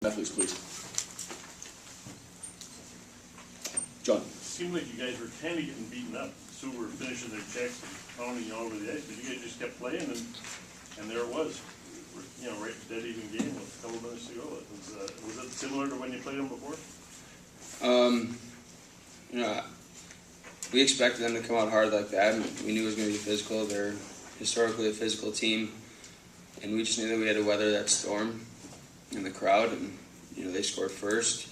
Athletes, please. John. It seemed like you guys were kind of getting beaten up. Sioux were finishing their checks and pounding you all over the ice, but you guys just kept playing, and there it was. You know, right dead even game with a couple minutes to go. Was it similar to when you played them before? You know, we expected them to come out hard like that, and we knew it was going to be physical. They're historically a physical team, and we just knew that we had to weather that storm in the crowd. And you know, they scored first,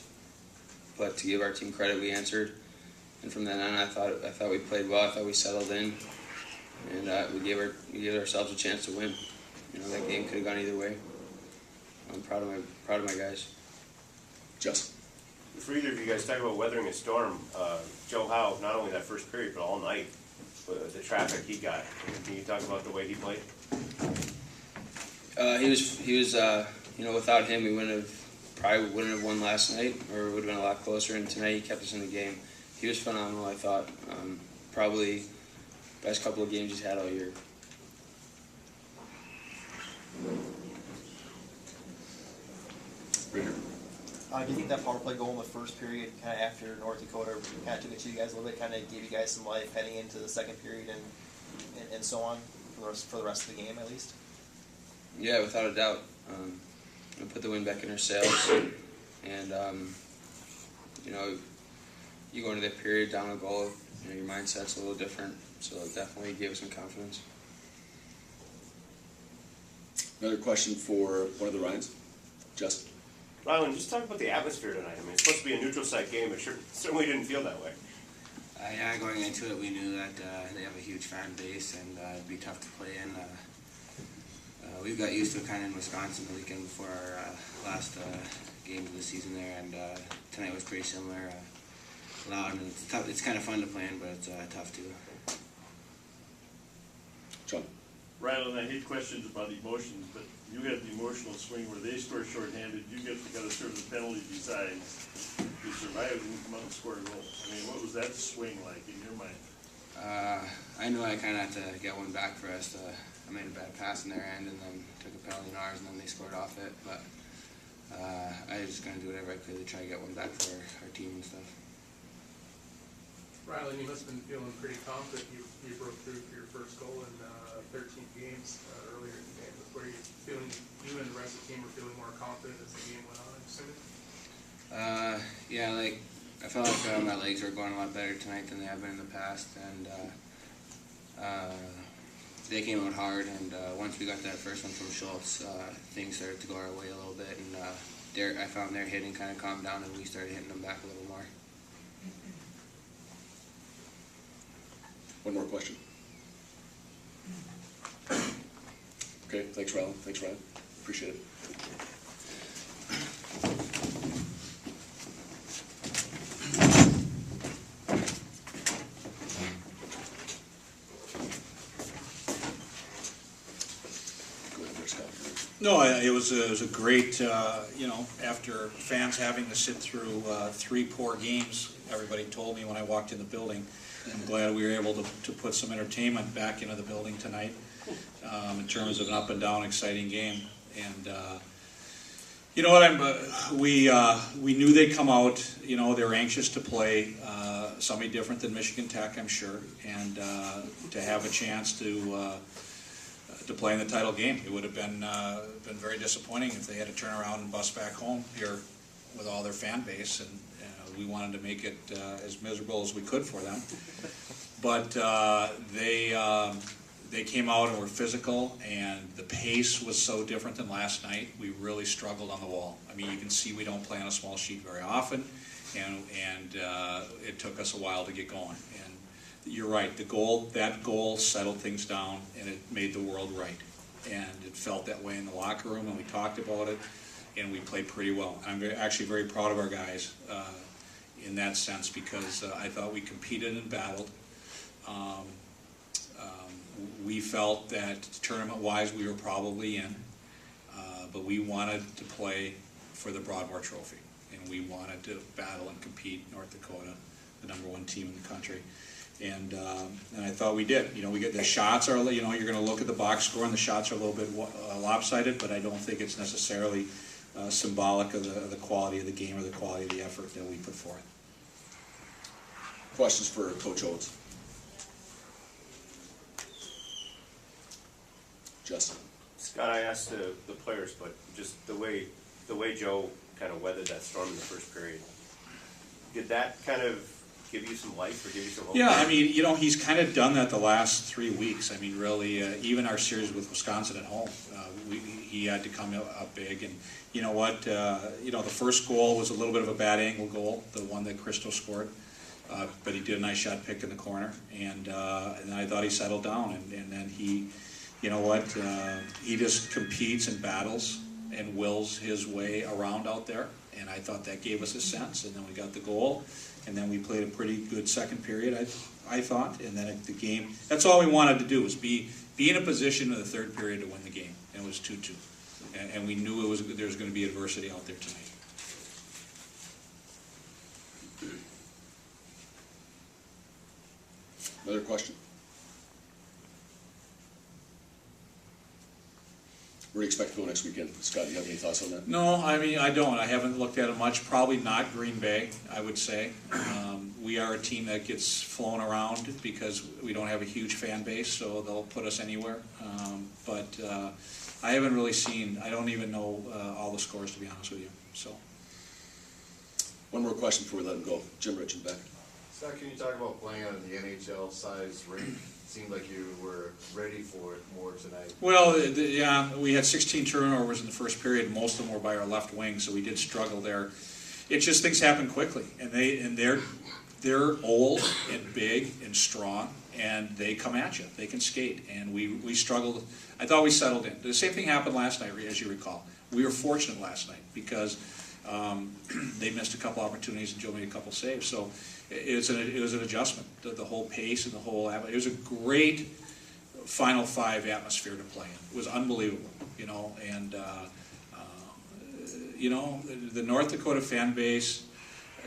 but to give our team credit, we answered. And from then on, I thought we played well. I thought we settled in, and we gave ourselves a chance to win. You know, that game could have gone either way. I'm proud of my guys. Justin. For either of you guys, talk about weathering a storm. Joe Howe, not only that first period, but all night, the traffic he got. Can you talk about the way he played? He was. You know, without him, we probably wouldn't have won last night, or it would have been a lot closer. And tonight, he kept us in the game. He was phenomenal. I thought probably best couple of games he's had all year. Richard. Do you think that power play goal in the first period, kind of after North Dakota, kind of took it to you guys a little bit, kind of gave you guys some life heading into the second period and so on for the rest of the game at least? Yeah, without a doubt. We put the wind back in our sails, and you know, you go into that period down a goal, you know, your mindset's a little different, so it definitely gave us some confidence. Another question for one of the Ryans. Justin. Rylan, just talk about the atmosphere tonight. I mean, it's supposed to be a neutral site game, but certainly didn't feel that way. Yeah, going into it, we knew that they have a huge fan base and it'd be tough to play in. We've got used to it kind of in Wisconsin the weekend before our last game of the season there, and tonight was pretty similar. Loud, and it's tough. It's kind of fun to play in, but it's tough too. John. Rylan, I hate questions about emotions, but you had the emotional swing where they score shorthanded. You got to serve the penalty besides. You survived and come out and score a goal. I mean, what was that swing like in your mind? I knew I kind of had to get one back for us. I made a bad pass in their end and then took a penalty in ours, and then they scored off it. But I was just going to do whatever I could to try to get one back for our team and stuff. Rylan, you must have been feeling pretty confident. You broke through for your first goal in 13 games earlier in the game. Were you feeling, you and the rest of the team were feeling more confident as the game went on, I'm assuming? Yeah, like I felt like my legs were going a lot better tonight than they have been in the past, and they came out hard. And once we got that first one from Schwartz, things started to go our way a little bit, and I found their hitting kind of calmed down, and we started hitting them back a little more. One more question. Okay, thanks, Rylan. Thanks, Ryan. Appreciate it. Go ahead there, Scott. No, it was a great, you know, after fans having to sit through 3 poor games, everybody told me when I walked in the building. I'm glad we were able to put some entertainment back into the building tonight in terms of an up and down exciting game. And you know what, we knew they'd come out, you know, they were anxious to play somebody different than Michigan Tech, I'm sure, and to have a chance to play in the title game. It would have been very disappointing if they had to turn around and bus back home here with all their fan base, and we wanted to make it as miserable as we could for them. But they came out and were physical, and the pace was so different than last night. We really struggled on the wall. I mean, you can see we don't play on a small sheet very often, and it took us a while to get going. And you're right, that goal settled things down, and it made the world right. And it felt that way in the locker room, and we talked about it, and we played pretty well. I'm actually very proud of our guys in that sense, because I thought we competed and battled. We felt that tournament-wise we were probably in, but we wanted to play for the Broadmoor Trophy, and we wanted to battle and compete North Dakota, the #1 team in the country. And I thought we did. You know, we get the shots are, you know, you're going to look at the box score and the shots are a little bit lopsided, but I don't think it's necessarily symbolic of the quality of the game or the quality of the effort that we put forth. Questions for Coach Owens? Justin? Scott, I asked the players, but just the way Joe kind of weathered that storm in the first period, did that kind of give you some life or give you some hope? Yeah, I mean, he's kind of done that the last 3 weeks. I mean, really, even our series with Wisconsin at home, he had to come up big. And you know what? The first goal was a little bit of a bad angle goal, the one that Christo scored. But he did a nice shot pick in the corner, and I thought he settled down. And then he, you know what? He just competes and battles and wills his way around out there. And I thought that gave us a sense. And then we got the goal. And then we played a pretty good second period, I thought. And then the game, that's all we wanted to do, was be in a position in the third period to win the game. And it was 2-2. And we knew there was going to be adversity out there tonight. Another question? Where do you expect to go next weekend? Scott, do you have any thoughts on that? No, I mean, I don't. I haven't looked at it much. Probably not Green Bay, I would say. We are a team that gets flown around because we don't have a huge fan base, so they'll put us anywhere. But I haven't really seen, I don't even know all the scores, to be honest with you. So. One more question before we let him go. Jim Rich in back. Scott, can you talk about playing on the NHL size rink? Seemed like you were ready for it more tonight. Well, yeah, we had 16 turnovers in the first period. Most of them were by our left wing, so we did struggle there. It's just things happen quickly, and they're old and big and strong, and they come at you. They can skate, and we struggled. I thought we settled in. The same thing happened last night, as you recall. We were fortunate last night because they missed a couple opportunities and Joe made a couple saves. So it was an adjustment. The whole pace and the whole it was a great Final Five atmosphere to play in. It was unbelievable, and the North Dakota fan base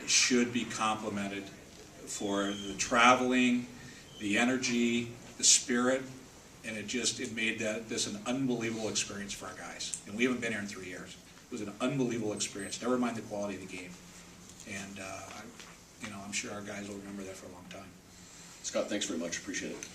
should be complimented for the traveling, the energy, the spirit, and it made this an unbelievable experience for our guys. And we haven't been here in 3 years. It was an unbelievable experience. Never mind the quality of the game. And I'm sure our guys will remember that for a long time. Scott, thanks very much. Appreciate it.